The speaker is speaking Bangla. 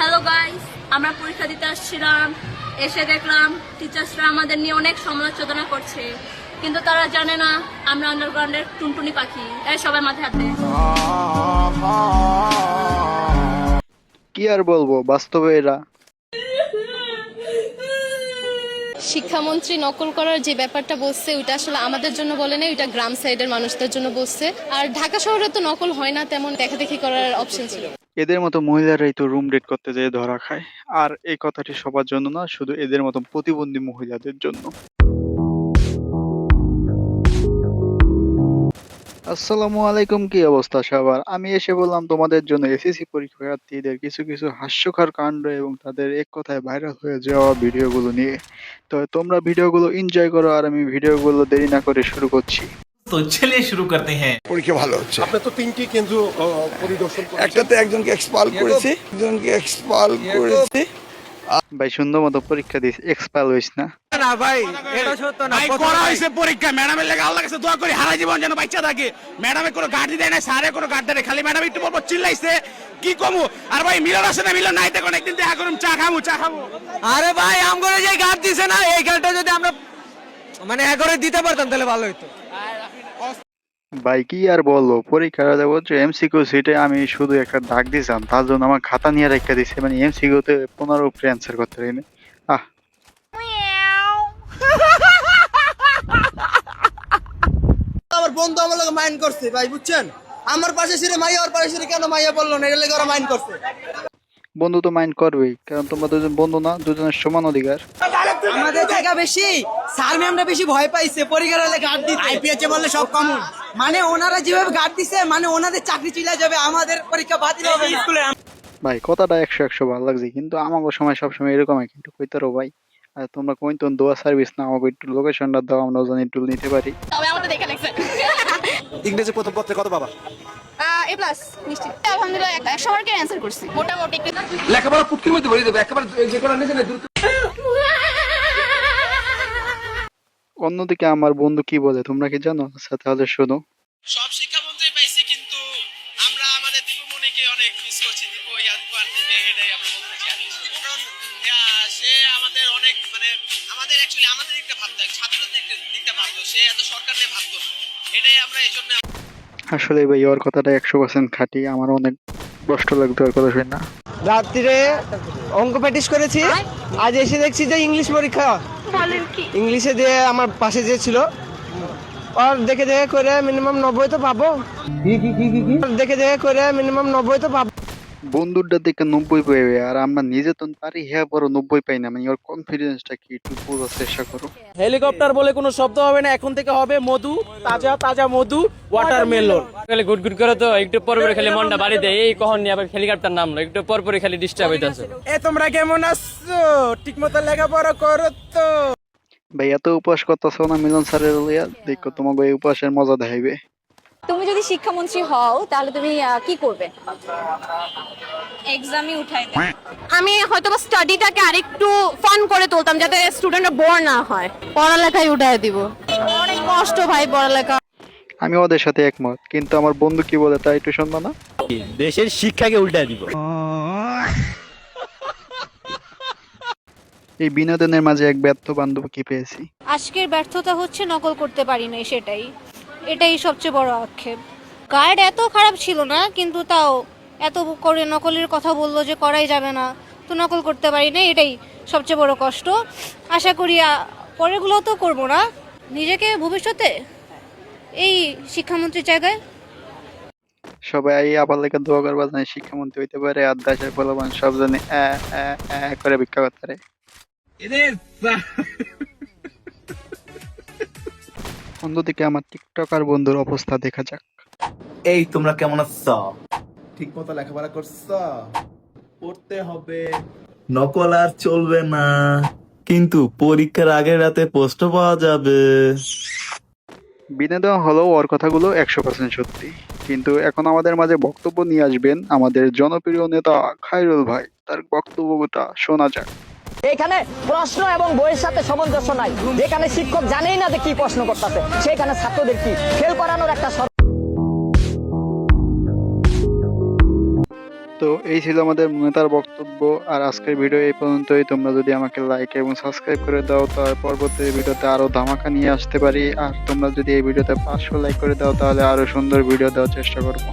হ্যালো গাইস, আমরা পরীক্ষা দিতে আসছিলাম, এসে দেখলাম টিচার্সরা আমাদের নিয়ে অনেক সমালোচনা করছে, কিন্তু তারা জানে না আমরা আন্ডারগ্রাউন্ডের টুনটুনি পাখি। সবাই মাথায় হাতে। কি আর বলবো, বাস্তবে এরা শিক্ষামন্ত্রী নকল করার যে ব্যাপারটা বলছে ওইটা আসলে আমাদের জন্য বলে না, ওইটা গ্রাম সাইডের মানুষদের জন্য বলছে। আর ঢাকা শহরে তো নকল হয় না, তেমন দেখাদেখি করার অপশন ছিল। এদের মতো মহিলারাই তো রুম ডেট করতে যেয়ে ধরা খায়। আর এই কথাটি সবার জন্য না, শুধু এদের মতো প্রতিবন্ধী মহিলাদের জন্য। আসসালামু আলাইকুম, কি অবস্থা সবার? আমি এসে বললাম তোমাদের জন্য এসএসসি পরীক্ষার্থীদের কিছু কিছু হাস্যকর কাণ্ড এবং তাদের এক কথায় ভাইরাল হয়ে যাওয়া ভিডিওগুলো নিয়ে। তো তোমরা ভিডিওগুলো এনজয় করো, আর আমি ভিডিওগুলো দেরি না করে শুরু করছি। তো চলিए शुरू करते हैं। পরীক্ষা ভালো হচ্ছে। আপনি তো তিনটি কেন্দ্র পরিদর্শন করেছেন। একটাতে একজনকে এক্সপাল করেছি, একজনকে এক্সপাল করেছি। ভাই সুন্দর মতো পরীক্ষা দিস, এক্সপায়ার হইস না। না ভাই, এটা সত্য না। ভাই করা হয়েছে পরীক্ষা, ম্যাডামের লেগে আল্লাহর কাছে দোয়া করি হারা জীবন যেন বাচ্চা থাকে। ম্যাডামে কোনো গার্ড দেয় না, স্যারে কোনো গার্ড দেয় না, খালি ম্যাডাম একটু পর চিল্লাইছে কি কমু। আর ভাই মিলন আসে না, মিলন নাই দেখুন, একদিন দেখা করুন, চা খামু। আরে ভাই আমগরে যে গার্ড দিছে না, এই গার্ডটা যদি আমরা মানে একরে দিতে পারতাম তাহলে ভালো হতো। ভাই কি আর বলবো, পরীক্ষা দেবো এমসিকিউ সিটে আমি শুধু একটা দাগ দিয়েছিলাম, তার জন্য আমার খাতা নিয়ে রেখে দিছে। মানে এমসিকিউতে 15 উপরে অ্যান্সার করতে পারিনি। আমার বন্ধু আমার লোক মাইন্ড করছে ভাই, বুঝছেন? আমার পাশে ছিল মাইয়া, ওর পাশে ছিল কেন মাইয়া বললো না, এটা লেগে ওরা মাইন্ড করছে। বন্ধু তো মাইন্ড করবেই, কারণ তোমরা দুজন বন্ধু না, দুজনের সমান অধিকার। আমাদের জায়গা বেশি, স্যার ম্যামরা বেশি ভয় পাইছে পরীক্ষার হলে গার্ড দিতে। আইপিএচে বললে সব কমন, মানে ওনারা যেভাবে গার্ড দিছে, মানে ওনাদের চাকরি চলে যাবে, আমাদের পরীক্ষা বাতিল হবে স্কুলে। ভাই কথাটা 100 ভালো লাগছে, কিন্তু আমাকে সময় সবসময় এরকম কিন্তু কইতারো ভাই। আর তোমরা কইন তো দোয়া সার্ভিস না, আমাকে একটু লোকেশনটা দাও, আমরা জানি একটু নিতে পারি। তবে আমাদের দেখে লাগছে ইংরেজি প্রথম পত্রে কত পাবা? এ প্লাস নিশ্চিত। আলহামদুলিল্লাহ 100 মার্কের অ্যানসার করছি মোটামুটি। লেখাপড়া পুটকির মধ্যে ভরে দেবে একেবারে, যে কোনো নিজে না। অন্যদিকে আমার বন্ধু কি বলে তোমরা কি জানো? আচ্ছা তাহলে শোনো। সব শিক্ষামন্ত্রী পাইছি, কিন্তু আমরা আমাদের দীপুমণিকে অনেক মিস করছি। দীপু আন্টিকে, এটাই আমরা বলতে চাই। কারণ সে আমাদের অনেক, মানে আমাদের অ্যাকচুয়ালি আমাদের দিকটা ভাবতো, ছাত্রদের দিকটা ভাবতো, সে এত সরকার নিয়ে ভাবতো না। এটাই আমরা এই জন্য আসলে ভাই ওর কথাটা 100% খাঁটি, আমার অনেক কষ্ট লাগতো ওর কথা শুনে না। রাত্রিরে অঙ্ক প্র্যাকটিস করেছি, আজ এসে দেখছি যে ইংলিশ পরীক্ষা। ইংলিশে যে আমার পাশে যে ছিল, আর দেখে করে মিনিমাম 90 তো পাবো। দেখে করে মিনিমাম 90 তো পাবো। বন্ধুরটা দেখে 90 পাইবে, আর আমরা নিজে তো পারি হ্যাঁ বড় 90 পাই না। মানে ওর কনফিডেন্সটা কি একটু বোঝার চেষ্টা করো। হেলিকপ্টার বলে কোনো শব্দ হবে না, এখন থেকে হবে মধু, তাজা তাজা মধু, ওয়াটারমেলন। খালি গুড গুড করে তো একটু পর পরে খালি মনটা বাড়ি দেয়, এই কখন নিয়ে আবার হেলিকপ্টার নামলো, একটু পর পরে খালি ডিস্টার্ব হইতাছে। তোমরা কেমন আছো? ঠিক মতো লেখাপড়া করো তো? ভাই এত উপহাস করতেছ না মিলন স্যারের লইয়া, দেখো তোমাকে এই উপহাসের মজা দেখাইবে। তুমি যদি শিক্ষামন্ত্রী হও তাহলে তুমি কি করবে? এক্সামই উঠাই দেয়। আমি হয়তো স্টাডিটাকে আরেকটু ফান করে তুলতাম, যাতে স্টুডেন্টরা বোর না হয়। পড়ালেখায় উঠায় দিব, অনেক কষ্ট ভাই পড়ালেখা। আমি ওদের সাথে একমত, কিন্তু আমার বন্ধু কি বলে তা একটু শুনবা না? দেশের শিক্ষাকে উল্টায় দিব। এই বিনোদনের মাঝে এক ব্যর্থ বান্ধবকে পেয়েছি। আজকের ব্যর্থতা হচ্ছে নকল করতে পারি না, এটাই সবচেয়ে বড় আক্ষেপ। গার্ড এত খারাপ ছিল না, কিন্তু তাও এত করে নকলের কথা বললো যে করাই যাবে না, তো নকল করতে পারি না, এটাই সবচেয়ে বড় কষ্ট। আশা করি পরেরগুলো তো করবো না, নিজেকে ভবিষ্যতে এই শিক্ষামন্ত্রীর জায়গায়। সবাই আবার লেখা দোয়া করবা জানি শিক্ষামন্ত্রী হইতে পারে, আর দেশের ফলাফল সব জানি করে ভিক্ষা করতে পারে। অন্যদিকে আমার টিকটকার বন্ধুর অবস্থা দেখা যাক। এই তোমরা কেমন আছো? ঠিক মতো লেখাপড়া করছো? পড়তে হবে। নকল আর চলবে না, কিন্তু পরীক্ষার আগের রাতে পোস্ট পাওয়া যাবে। বিনোদন হলেও ওর কথাগুলো 100% সত্যি। কিন্তু এখন আমাদের মাঝে বক্তব্য নিয়ে আসবেন আমাদের জনপ্রিয় নেতা খায়রুল ভাই, তার বক্তব্যটা শোনা যাক। এখানে প্রশ্ন এবং বইয়ের সাথে সামঞ্জস্য নাই, যেখানে শিক্ষক জানেই না যে কি প্রশ্ন করতেছে, সেখানে ছাত্রদের কি ফেল করানোর একটা তো এই ছিল আমাদের নেতার বক্তব্য। আর আজকের ভিডিও এই পর্যন্তই। তোমরা যদি আমাকে লাইক এবং সাবস্ক্রাইব করে দাও তাহলে পরবর্তী ভিডিওতে আরো ধামাকা নিয়ে আসতে পারি। আর তোমরা যদি এই ভিডিওতে 500 লাইক করে দাও তাহলে আরো সুন্দর ভিডিও দেওয়ার চেষ্টা করবো।